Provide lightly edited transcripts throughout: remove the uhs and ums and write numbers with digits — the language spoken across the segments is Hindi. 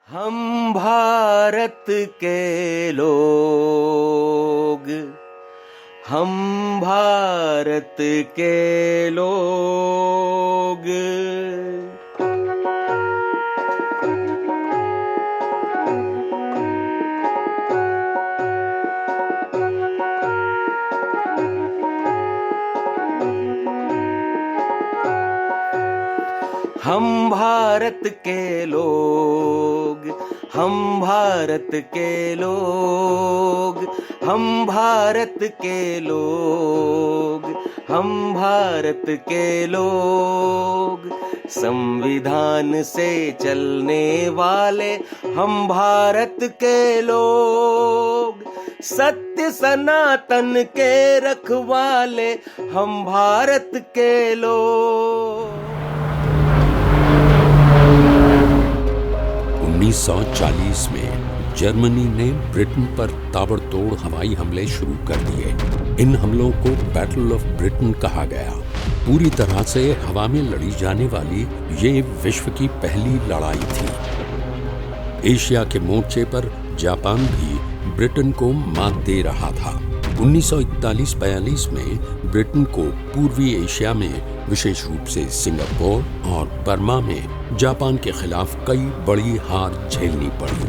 हम भारत के लोग, हम भारत के लोग, हम भारत के लोग, हम भारत के लोग, हम भारत के लोग, हम भारत के लोग, संविधान से चलने वाले हम भारत के लोग, सत्य सनातन के रखवाले हम भारत के लोग। 1940 में जर्मनी ने ब्रिटेन पर ताबड़तोड़ हवाई हमले शुरू कर दिए। इन हमलों को बैटल ऑफ ब्रिटेन कहा गया। पूरी तरह से हवा में लड़ी जाने वाली ये विश्व की पहली लड़ाई थी। एशिया के मोर्चे पर जापान भी ब्रिटेन को मात दे रहा था। 1941-42 में ब्रिटेन को पूर्वी एशिया में विशेष रूप से सिंगापुर और बर्मा में जापान के खिलाफ कई बड़ी हार झेलनी पड़ी।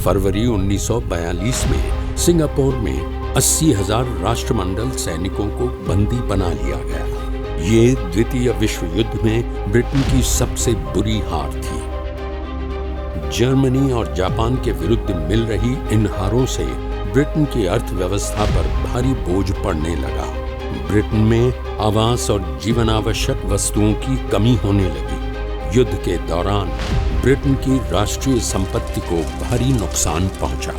फरवरी 1942 में सिंगापुर में 80,000 राष्ट्रमंडल सैनिकों को बंदी बना लिया गया। ये द्वितीय विश्व युद्ध में ब्रिटेन की सबसे बुरी हार थी। जर्मनी और जापान के विरुद्ध मिल रही इन हारों से ब्रिटेन की अर्थव्यवस्था पर भारी बोझ पड़ने लगा। ब्रिटेन में आवास और जीवनावश्यक वस्तुओं की कमी होने लगी। युद्ध के दौरान ब्रिटेन की राष्ट्रीय संपत्ति को भारी नुकसान पहुंचा।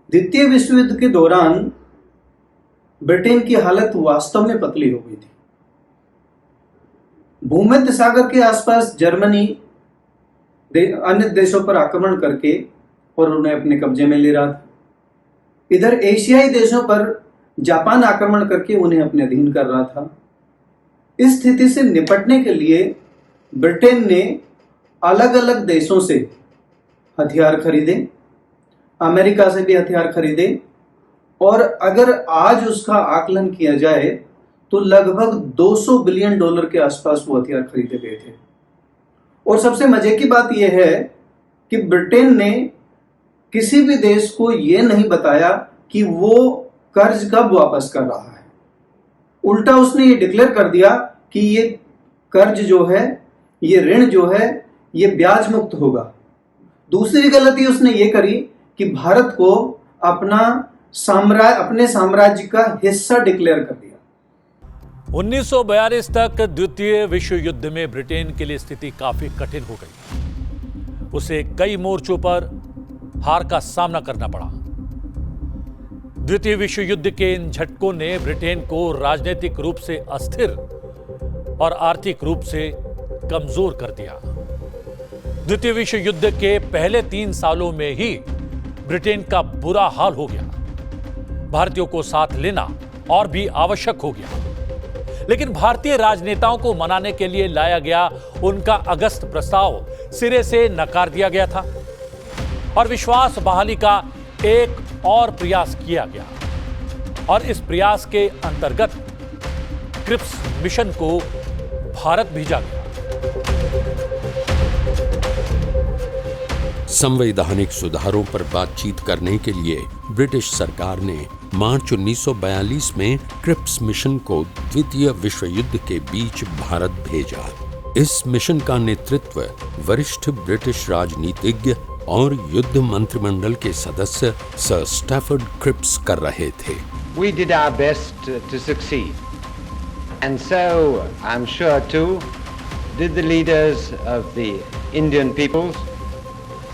द्वितीय विश्व युद्ध के दौरान ब्रिटेन की हालत वास्तव में पतली हो गई थी। भूमध्य सागर के आसपास जर्मनी अन्य देशों पर आक्रमण करके और उन्हें अपने कब्जे में ले रहा था। इधर एशियाई देशों पर जापान आक्रमण करके उन्हें अपने अधीन कर रहा था। इस स्थिति से निपटने के लिए ब्रिटेन ने अलग अलग देशों से हथियार खरीदे, अमेरिका से भी हथियार खरीदे, और अगर आज उसका आकलन किया जाए तो लगभग $200 बिलियन के आसपास वो हथियार खरीदे गए थे। और सबसे मजे की बात यह है कि ब्रिटेन ने किसी भी देश को यह नहीं बताया कि वो कर्ज कब वापस कर रहा है। उल्टा उसने ये डिक्लेयर कर दिया कि ये कर्ज जो है, ये ऋण जो है, ये ब्याज मुक्त होगा। दूसरी गलती उसने ये करी कि भारत को अपने साम्राज्य का हिस्सा डिक्लेयर कर दिया। 1942 तक द्वितीय विश्व युद्ध में ब्रिटेन के लिए स्थिति काफी कठिन हो गई। उसे कई मोर्चों पर हार का सामना करना पड़ा। द्वितीय विश्व युद्ध के इन झटकों ने ब्रिटेन को राजनीतिक रूप से अस्थिर और आर्थिक रूप से कमजोर कर दिया। द्वितीय विश्व युद्ध के पहले 3 सालों में ही ब्रिटेन का बुरा हाल हो गया। भारतीयों को साथ लेना और भी आवश्यक हो गया। लेकिन भारतीय राजनेताओं को मनाने के लिए लाया गया उनका अगस्त प्रस्ताव सिरे से नकार दिया गया था और विश्वास बहाली का एक और प्रयास किया गया। और इस प्रयास के अंतर्गत क्रिप्स मिशन को भारत भेजा गया। संवैधानिक सुधारों पर बातचीत करने के लिए ब्रिटिश सरकार ने मार्च 1942 में क्रिप्स मिशन को द्वितीय विश्व युद्ध के बीच भारत भेजा। इस मिशन का नेतृत्व वरिष्ठ ब्रिटिश राजनीतिज्ञ और युद्ध मंत्रिमंडल के सदस्य सर स्टैफर्ड क्रिप्स कर रहे थे। We did our best to succeed, and so I'm sure too did the leaders of the Indian peoples,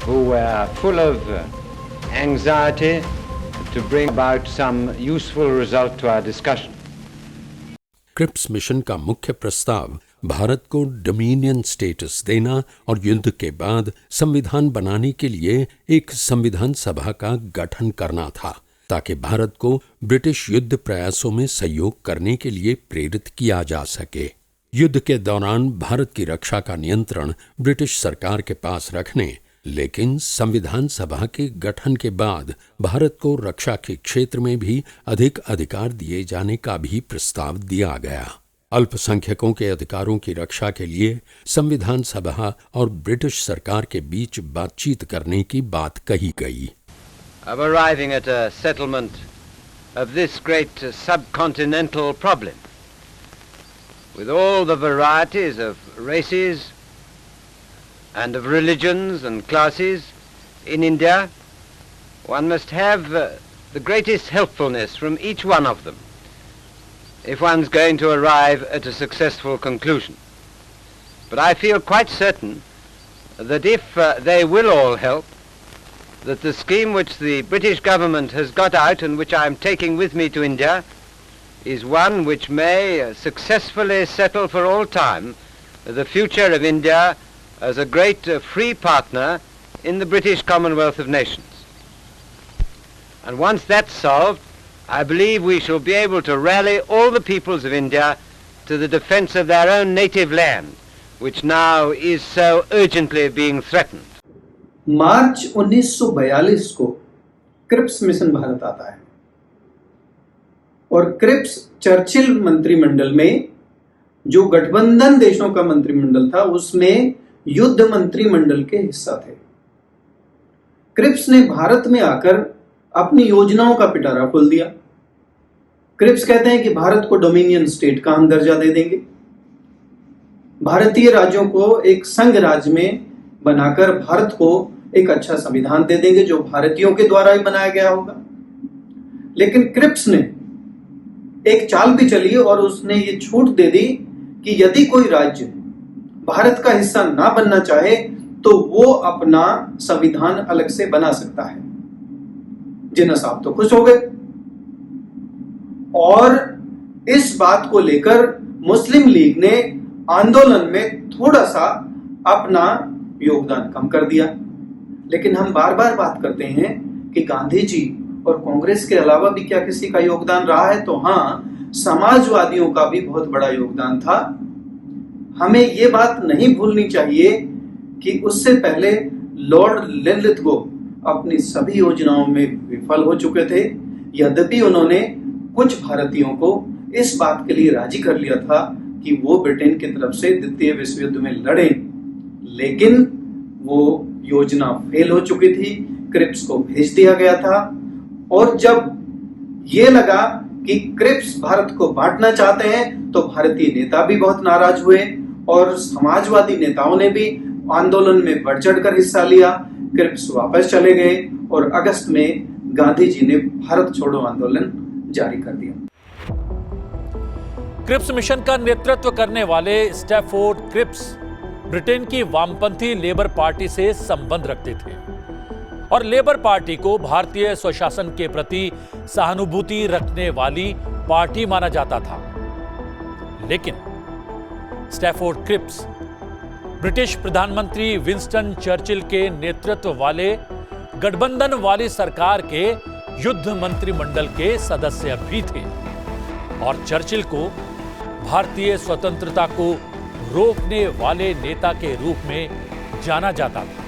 who were full of anxiety to bring about some useful result to our discussion. Cripps mission का मुख्य प्रस्ताव भारत को डोमिनियन स्टेटस देना और युद्ध के बाद संविधान बनाने के लिए एक संविधान सभा का गठन करना था, ताकि भारत को ब्रिटिश युद्ध प्रयासों में सहयोग करने के लिए प्रेरित किया जा सके। युद्ध के दौरान भारत की रक्षा का नियंत्रण ब्रिटिश सरकार के पास रखने, लेकिन संविधान सभा के गठन के बाद भारत को रक्षा के क्षेत्र में भी अधिक अधिकार दिए जाने का भी प्रस्ताव दिया गया। अल्पसंख्यकों के अधिकारों की रक्षा के लिए संविधान सभा और ब्रिटिश सरकार के बीच बातचीत करने की बात कही गई। Of arriving at a settlement of this great subcontinental problem, with all the varieties of races and of religions and classes in India, one must have the greatest helpfulness from each one of them if one's going to arrive at a successful conclusion. But I feel quite certain that if they will all help, that the scheme which the British government has got out and which I am taking with me to India is one which may successfully settle for all time the future of India as a great free partner in the British Commonwealth of Nations. And once that's solved, I believe we shall be able to rally all the peoples of India to the defense of their own native land, which now is so urgently being threatened. मार्च 1942 को क्रिप्स मिशन भारत आता है और क्रिप्स चर्चिल मंत्रिमंडल में, जो गठबंधन देशों का मंत्रिमंडल था, उसमें युद्ध मंत्रिमंडल के हिस्सा थे। क्रिप्स ने भारत में आकर अपनी योजनाओं का पिटारा खोल दिया। क्रिप्स कहते हैं कि भारत को डोमिनियन स्टेट का हम दर्जा दे देंगे, भारतीय राज्यों को एक संघ राज्य में बनाकर भारत को एक अच्छा संविधान दे देंगे जो भारतीयों के द्वारा ही बनाया गया होगा। लेकिन क्रिप्स ने एक चाल भी चली और उसने ये छूट दे दी कि यदि कोई राज्य भारत का हिस्सा ना बनना चाहे तो वो अपना संविधान अलग से बना सकता है। जिन्ना साहब तो खुश हो गए और इस बात को लेकर मुस्लिम लीग ने आंदोलन में थोड़ा सा अपना योगदान कम कर दिया। लेकिन हम बार बार बात करते हैं कि गांधी जी और कांग्रेस के अलावा भी क्या किसी का योगदान रहा है? तो हाँ, समाजवादियों का भी बहुत बड़ा योगदान था। हमें ये बात नहीं भूलनी चाहिए कि उससे पहले लॉर्ड लिनलिथगो अपनी सभी योजनाओं में विफल हो चुके थे। यद्यपि उन्होंने कुछ भारतीयों को इस बात के लिए राजी कर लिया था कि वो ब्रिटेन की तरफ से द्वितीय विश्व युद्ध में लड़े, लेकिन वो योजना फेल हो चुकी थी। क्रिप्स को भेज दिया गया था और जब ये लगा कि क्रिप्स भारत को बांटना चाहते हैं तो भारतीय नेता भी बहुत नाराज हुए और समाजवादी नेताओं ने भी आंदोलन में बढ़ चढ़कर हिस्सा लिया। क्रिप्स वापस चले गए और अगस्त में गांधी जी ने भारत छोड़ो आंदोलन जारी कर दिया। क्रिप्स मिशन का नेतृत्व करने वाले स्टैफोर्ड क्रिप्स ब्रिटेन की वामपंथी लेबर पार्टी से संबंध रखते थे और लेबर पार्टी को भारतीय स्वशासन के प्रति सहानुभूति रखने वाली पार्टी माना जाता था। लेकिन स्टैफोर्ड क्रिप्स ब्रिटिश प्रधानमंत्री विंस्टन चर्चिल के नेतृत्व वाले गठबंधन वाली सरकार के युद्ध मंत्रिमंडल के सदस्य भी थे और चर्चिल को भारतीय स्वतंत्रता को रोकने वाले नेता के रूप में जाना जाता था।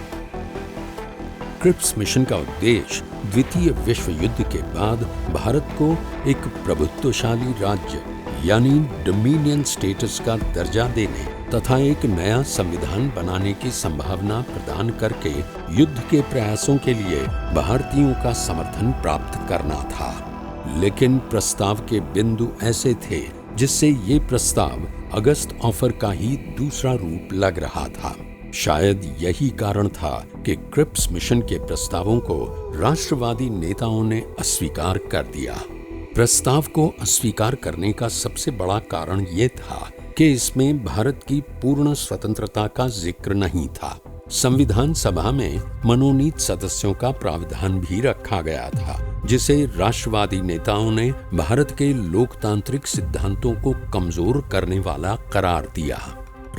क्रिप्स मिशन का उद्देश्य द्वितीय विश्व युद्ध के बाद भारत को एक प्रभुत्वशाली राज्य यानी डोमिनियन स्टेटस का दर्जा देने तथा एक नया संविधान बनाने की संभावना प्रदान करके युद्ध के प्रयासों के लिए भारतीयों का समर्थन प्राप्त करना था। लेकिन प्रस्ताव के बिंदु ऐसे थे जिससे ये प्रस्ताव अगस्त ऑफर का ही दूसरा रूप लग रहा था। शायद यही कारण था कि क्रिप्स मिशन के प्रस्तावों को राष्ट्रवादी नेताओं ने अस्वीकार कर दिया। प्रस्ताव को अस्वीकार करने का सबसे बड़ा कारण ये था कि इसमें भारत की पूर्ण स्वतंत्रता का जिक्र नहीं था। संविधान सभा में मनोनीत सदस्यों का प्रावधान भी रखा गया था, जिसे राष्ट्रवादी नेताओं ने भारत के लोकतांत्रिक सिद्धांतों को कमजोर करने वाला करार दिया।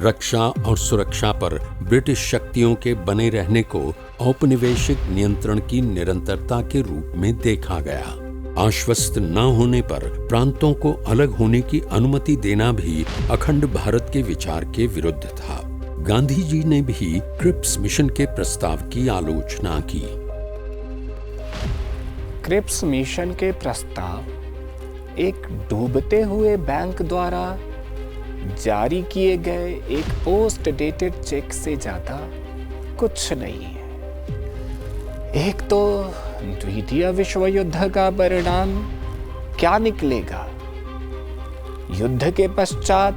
रक्षा और सुरक्षा पर ब्रिटिश शक्तियों के बने रहने को औपनिवेशिक नियंत्रण की निरंतरता के रूप में देखा गया। आश्वस्त न होने पर प्रांतों को अलग होने की अनुमति देना भी अखंड भारत के विचार के विरुद्ध था। गांधी जी ने भी क्रिप्स मिशन के प्रस्ताव की आलोचना की। क्रिप्स मिशन के प्रस्ताव एक डूबते हुए बैंक द्वारा जारी किए गए एक पोस्ट डेटेड चेक से ज्यादा कुछ नहीं है। एक तो द्वितीय विश्व युद्ध का परिणाम क्या निकलेगा, युद्ध के पश्चात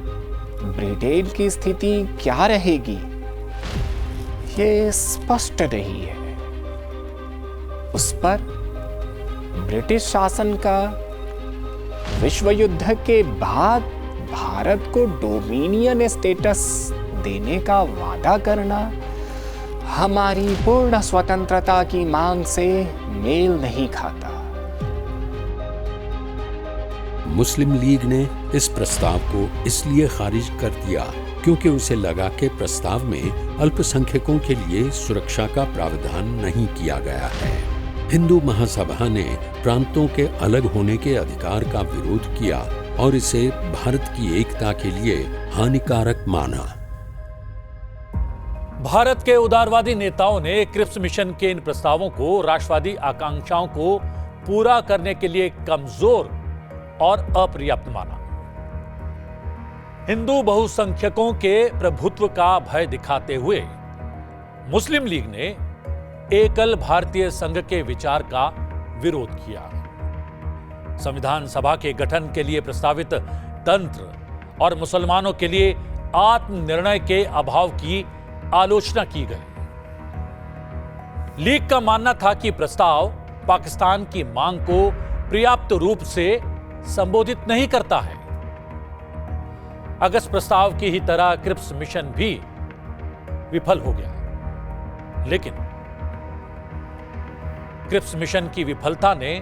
ब्रिटेन की स्थिति क्या रहेगी, ये स्पष्ट नहीं है। उस पर ब्रिटिश शासन का विश्व युद्ध के बाद भारत को डोमिनियन स्टेटस देने का वादा करना हमारी पूर्ण स्वतंत्रता की मांग से मेल नहीं खाता। मुस्लिम लीग ने इस प्रस्ताव को इसलिए खारिज कर दिया क्योंकि उसे लगा कि प्रस्ताव में अल्पसंख्यकों के लिए सुरक्षा का प्रावधान नहीं किया गया है। हिंदू महासभा ने प्रांतों के अलग होने के अधिकार का विरोध किया और इसे भारत की एकता के लिए हानिकारक माना। भारत के उदारवादी नेताओं ने क्रिप्स मिशन के इन प्रस्तावों को राष्ट्रवादी आकांक्षाओं को पूरा करने के लिए कमजोर और अपर्याप्त माना। हिंदू बहुसंख्यकों के प्रभुत्व का भय दिखाते हुए मुस्लिम लीग ने एकल भारतीय संघ के विचार का विरोध किया। संविधान सभा के गठन के लिए प्रस्तावित तंत्र और मुसलमानों के लिए आत्मनिर्णय के अभाव की आलोचना की गई। लीग का मानना था कि प्रस्ताव पाकिस्तान की मांग को पर्याप्त रूप से संबोधित नहीं करता है। अगस्त प्रस्ताव की ही तरह क्रिप्स मिशन भी विफल हो गया, लेकिन क्रिप्स मिशन की विफलता ने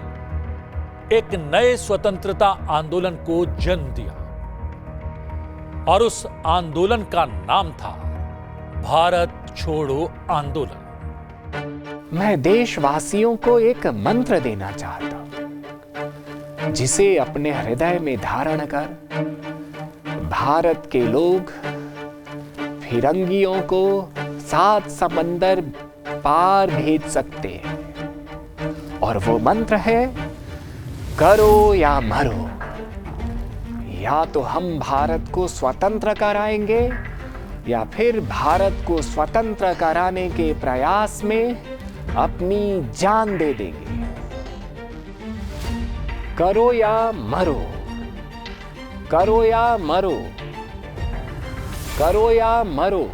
एक नए स्वतंत्रता आंदोलन को जन्म दिया और उस आंदोलन का नाम था भारत छोड़ो आंदोलन। मैं देशवासियों को एक मंत्र देना चाहता हूं, जिसे अपने हृदय में धारण कर भारत के लोग फिरंगियों को 7 समंदर पार भेज सकते हैं। और वो मंत्र है, करो या मरो। या तो हम भारत को स्वतंत्र कराएंगे या फिर भारत को स्वतंत्र कराने के प्रयास में अपनी जान दे देंगे। करो या मरो, करो या मरो, करो या मरो।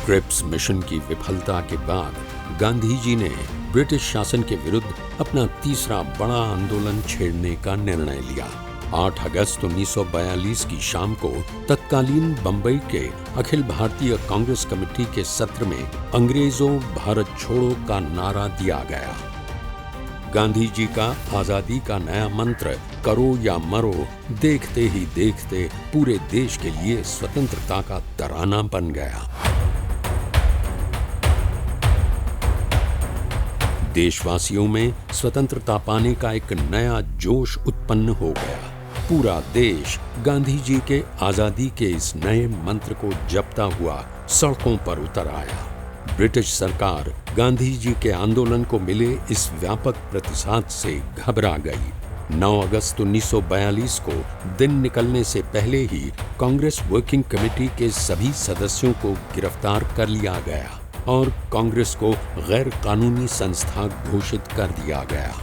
क्रिप्स मिशन की विफलता के बाद गांधी जी ने ब्रिटिश शासन के विरुद्ध अपना तीसरा बड़ा आंदोलन छेड़ने का निर्णय लिया। 8 अगस्त 1942 की शाम को तत्कालीन बंबई के अखिल भारतीय कांग्रेस कमेटी के सत्र में अंग्रेजों भारत छोड़ो का नारा दिया गया। गांधी जी का आजादी का नया मंत्र करो या मरो देखते ही देखते पूरे देश के लिए स्वतंत्रता का तराना बन गया। देशवासियों में स्वतंत्रता पाने का एक नया जोश उत्पन्न हो गया। पूरा देश गांधी जी के आजादी के इस नए मंत्र को जपता हुआ सड़कों पर उतर आया। ब्रिटिश सरकार गांधी जी के आंदोलन को मिले इस व्यापक प्रतिसाद से घबरा गई। 9 अगस्त 1942 को दिन निकलने से पहले ही कांग्रेस वर्किंग कमेटी के सभी सदस्यों को गिरफ्तार कर लिया गया और कांग्रेस को गैर कानूनी संस्था घोषित कर दिया गया।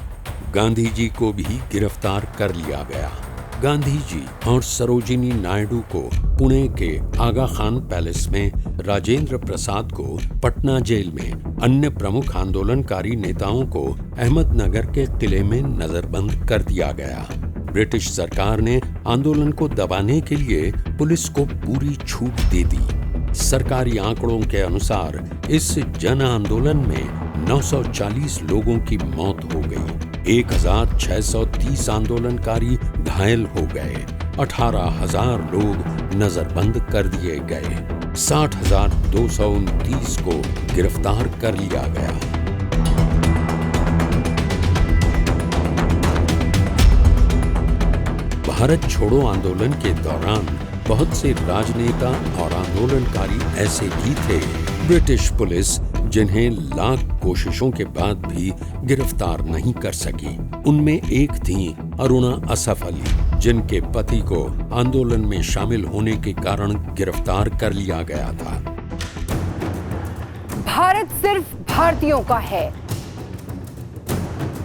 गांधी जी को भी गिरफ्तार कर लिया गया। गांधी जी और सरोजिनी नायडू को पुणे के आगा खान पैलेस में, राजेंद्र प्रसाद को पटना जेल में, अन्य प्रमुख आंदोलनकारी नेताओं को अहमदनगर के किले में नजरबंद कर दिया गया। ब्रिटिश सरकार ने आंदोलन को दबाने के लिए पुलिस को पूरी छूट दे दी। सरकारी आंकड़ों के अनुसार इस जन आंदोलन में 940 लोगों की मौत हो गई, 1630 आंदोलनकारी घायल हो गए। 18,000 लोग नजरबंद कर दिए गए। 60,229 को गिरफ्तार कर लिया गया। भारत छोड़ो आंदोलन के दौरान बहुत से राजनेता और आंदोलनकारी ऐसे भी थे ब्रिटिश पुलिस जिन्हें लाख कोशिशों के बाद भी गिरफ्तार नहीं कर सकी। उनमें एक थी अरुणा असफ अली, जिनके पति को आंदोलन में शामिल होने के कारण गिरफ्तार कर लिया गया था। भारत सिर्फ भारतीयों का है।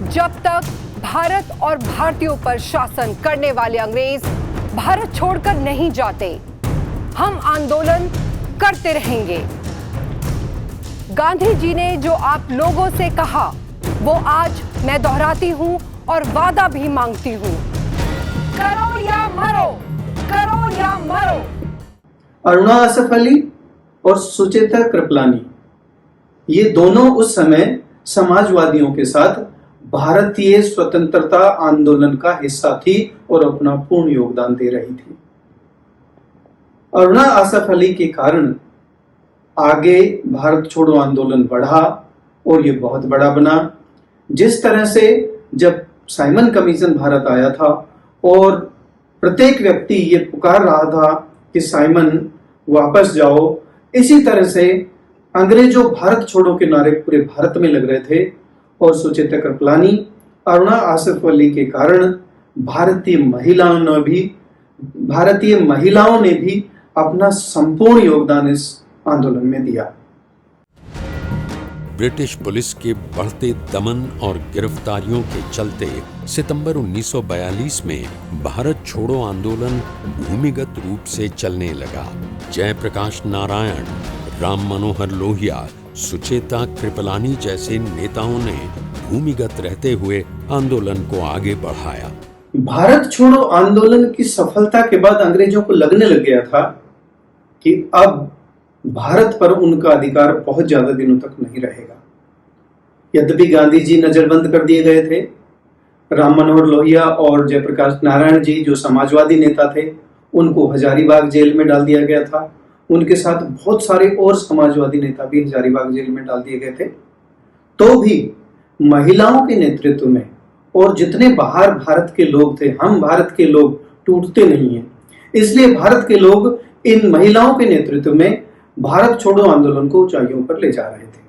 जब तक भारत और भारतीयों पर शासन करने वाले अंग्रेज भारत छोड़कर नहीं जाते, हम आंदोलन करते रहेंगे। गांधी जी ने जो आप लोगों से कहा, वो आज मैं दोहराती हूं और वादा भी मांगती हूं। करो या मरो, करो या मरो। अरुणा असफ अली और सुचेता कृपलानी, ये दोनों उस समय समाजवादियों के साथ भारतीय स्वतंत्रता आंदोलन का हिस्सा थी और अपना पूर्ण योगदान दे रही थी। अरुणा असफ अली के कारण आगे भारत छोड़ो आंदोलन बढ़ा और ये बहुत बड़ा बना। जिस तरह से जब साइमन कमीशन भारत आया था और प्रत्येक व्यक्ति ये पुकार रहा था कि साइमन वापस जाओ, इसी तरह से अंग्रेजों भारत छोड़ो के नारे पूरे भारत में लग रहे थे और सुचेता कृपलानी, अरुणा असफ अली के कारण भारतीय महिलाओं ने भी अपना संपूर्ण योगदान इस आंदोलन में दिया। ब्रिटिश पुलिस के बढ़ते दमन और गिरफ्तारियों के चलते सितंबर 1942 में भारत छोड़ो आंदोलन भूमिगत रूप से चलने लगा। जयप्रकाश नारायण, राम मनोहर लोहिया, सुचेता कृपलानी जैसे नेताओं ने भूमिगत रहते हुए आंदोलन को आगे बढ़ाया। भारत छोड़ो आंदोलन की सफलता के बाद अंग्रेजों को लगने लग गया था कि अब भारत पर उनका अधिकार बहुत ज्यादा दिनों तक नहीं रहेगा। यद्यपि गांधी जी नजरबंद कर दिए गए थे, राम मनोहर लोहिया और जयप्रकाश नारायण जी जो समाजवादी नेता थे, उनको हजारीबाग जेल में डाल दिया गया था। उनके साथ बहुत सारे और समाजवादी नेता भी हजारीबाग जेल में डाल दिए गए थे। तो भी महिलाओं के नेतृत्व में और जितने बाहर भारत के लोग थे, हम भारत के लोग टूटते नहीं हैं, इसलिए भारत के लोग इन महिलाओं के नेतृत्व में भारत छोड़ो आंदोलन को ऊंचाइयों पर ले जा रहे थे।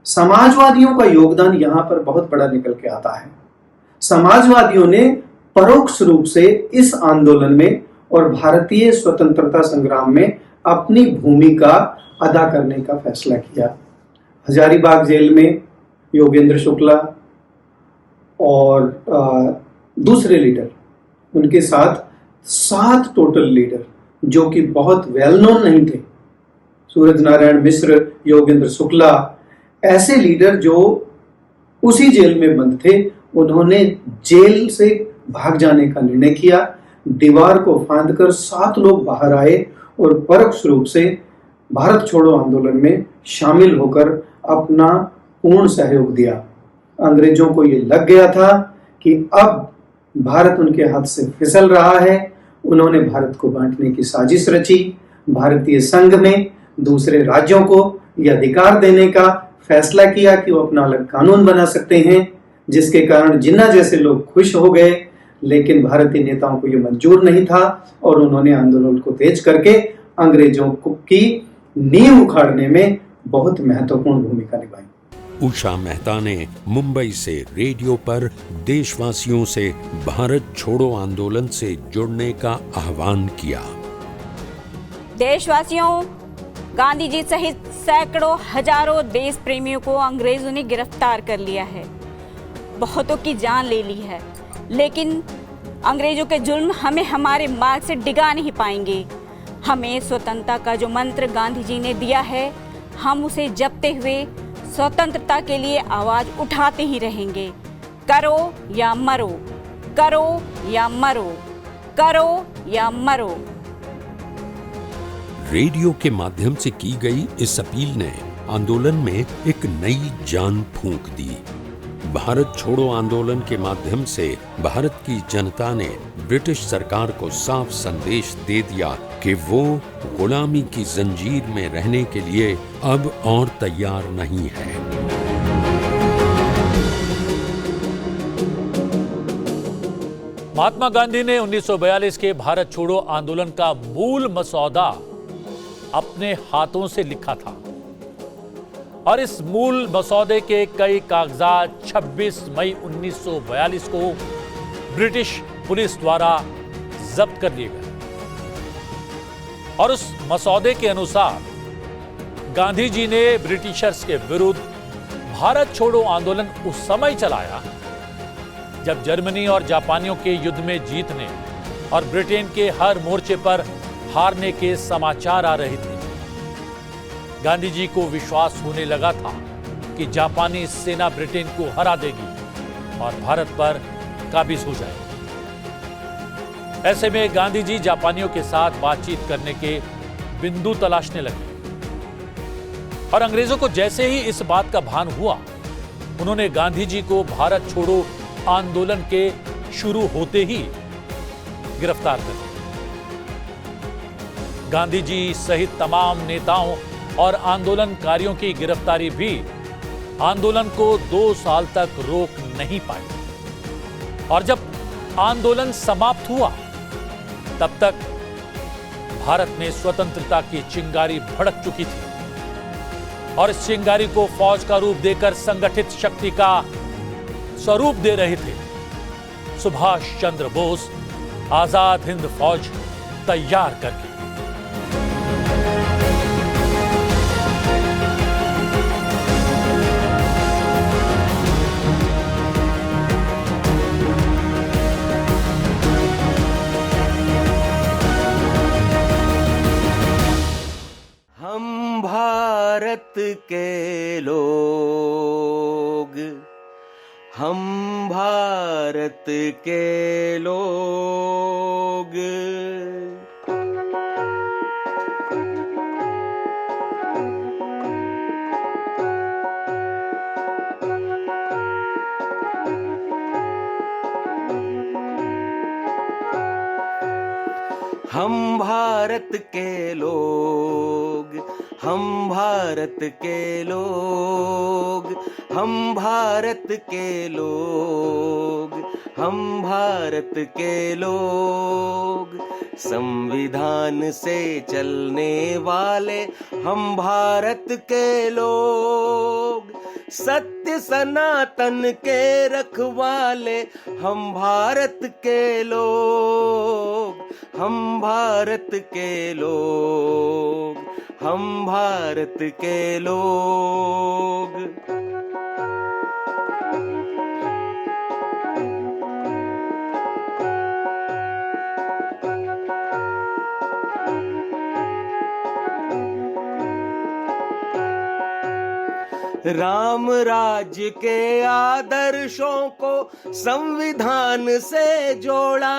समाजवादियों का योगदान यहां पर बहुत बड़ा निकल के आता है। समाजवादियों ने परोक्ष रूप से इस आंदोलन में और भारतीय स्वतंत्रता संग्राम में अपनी भूमिका अदा करने का फैसला किया। हजारीबाग जेल में योगेंद्र शुक्ला और दूसरे लीडर, उनके साथ 7 टोटल लीडर जो कि बहुत वेल नोन नहीं थे, सूरज नारायण मिश्र, योगेंद्र शुक्ला, ऐसे लीडर जो उसी जेल में बंद थे, उन्होंने जेल से भाग जाने का निर्णय किया। दीवार को फांदकर 7 लोग बाहर आए और परोक्ष रूप से भारत छोड़ो आंदोलन में शामिल होकर अपना पूर्ण सहयोग दिया। अंग्रेजों को ये लग गया था कि अब भारत उनके हाथ से फिसल रहा है। उन्होंने भारत को बांटने की साजिश रची। भारतीय संघ में दूसरे राज्यों को यह अधिकार देने का फैसला किया कि वो अपना अलग कानून बना सकते हैं, जिसके कारण जिन्ना जैसे लोग खुश हो गए, लेकिन भारतीय नेताओं को यह मंजूर नहीं था और उन्होंने आंदोलन को तेज करके अंग्रेजों की नींव उखाड़ने में बहुत महत्वपूर्ण भूमिका निभाई। उषा मेहता ने मुंबई से रेडियो पर देशवासियों से भारत छोड़ो आंदोलन से जुड़ने का आह्वान किया। देशवासियों, गांधी जी सहित सैकड़ों हजारों देश प्रेमियों को अंग्रेजों ने गिरफ्तार कर लिया है, बहुतों की जान ले ली है, लेकिन अंग्रेजों के जुल्म हमें हमारे मार्ग से डिगा नहीं पाएंगे। हमें स्वतंत्रता का जो मंत्र गांधी जी ने दिया है, हम उसे जपते हुए स्वतंत्रता के लिए आवाज उठाते ही रहेंगे। करो या मरो, करो या मरो, करो या मरो। रेडियो के माध्यम से की गई इस अपील ने आंदोलन में एक नई जान फूंक दी। भारत छोड़ो आंदोलन के माध्यम से भारत की जनता ने ब्रिटिश सरकार को साफ संदेश दे दिया कि वो गुलामी की जंजीर में रहने के लिए अब और तैयार नहीं है। महात्मा गांधी ने 1942 के भारत छोड़ो आंदोलन का मूल मसौदा अपने हाथों से लिखा था और इस मूल मसौदे के कई कागजात 26 मई 1942 को ब्रिटिश पुलिस द्वारा जब्त कर लिए गए और उस मसौदे के अनुसार गांधी जी ने ब्रिटिशर्स के विरुद्ध भारत छोड़ो आंदोलन उस समय चलाया जब जर्मनी और जापानियों के युद्ध में जीतने और ब्रिटेन के हर मोर्चे पर हारने के समाचार आ रहे थे। गांधी जी को विश्वास होने लगा था कि जापानी सेना ब्रिटेन को हरा देगी और भारत पर काबिज हो जाएगी। ऐसे में गांधी जी जापानियों के साथ बातचीत करने के बिंदु तलाशने लगे और अंग्रेजों को जैसे ही इस बात का भान हुआ, उन्होंने गांधी जी को भारत छोड़ो आंदोलन के शुरू होते ही गिरफ्तार कर लिया। गांधी जी सहित तमाम नेताओं और आंदोलनकारियों की गिरफ्तारी भी आंदोलन को 2 साल तक रोक नहीं पाई और जब आंदोलन समाप्त हुआ तब तक भारत में स्वतंत्रता की चिंगारी भड़क चुकी थी और इस चिंगारी को फौज का रूप देकर संगठित शक्ति का स्वरूप दे रहे थे सुभाष चंद्र बोस आजाद हिंद फौज तैयार करके। हम भारत के लोग, हम भारत के लोग, हम भारत के लोग, हम भारत के लोग, हम भारत के लोग, हम भारत के लोग, संविधान से चलने वाले हम भारत के लोग, सत्य सनातन के रखवाले हम भारत के लोग, हम भारत के लोग, हम भारत के लोग। राम राज्य के आदर्शों को संविधान से जोड़ा,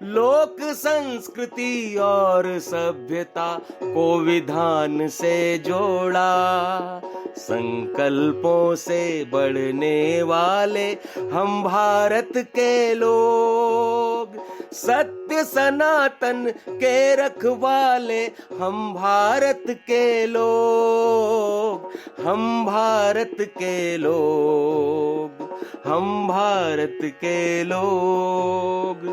लोक संस्कृति और सभ्यता को विधान से जोड़ा, संकल्पों से बढ़ने वाले हम भारत के लोग, सत्य सनातन के रखवाले हम भारत के लोग, हम भारत के लोग, हम भारत के लोग।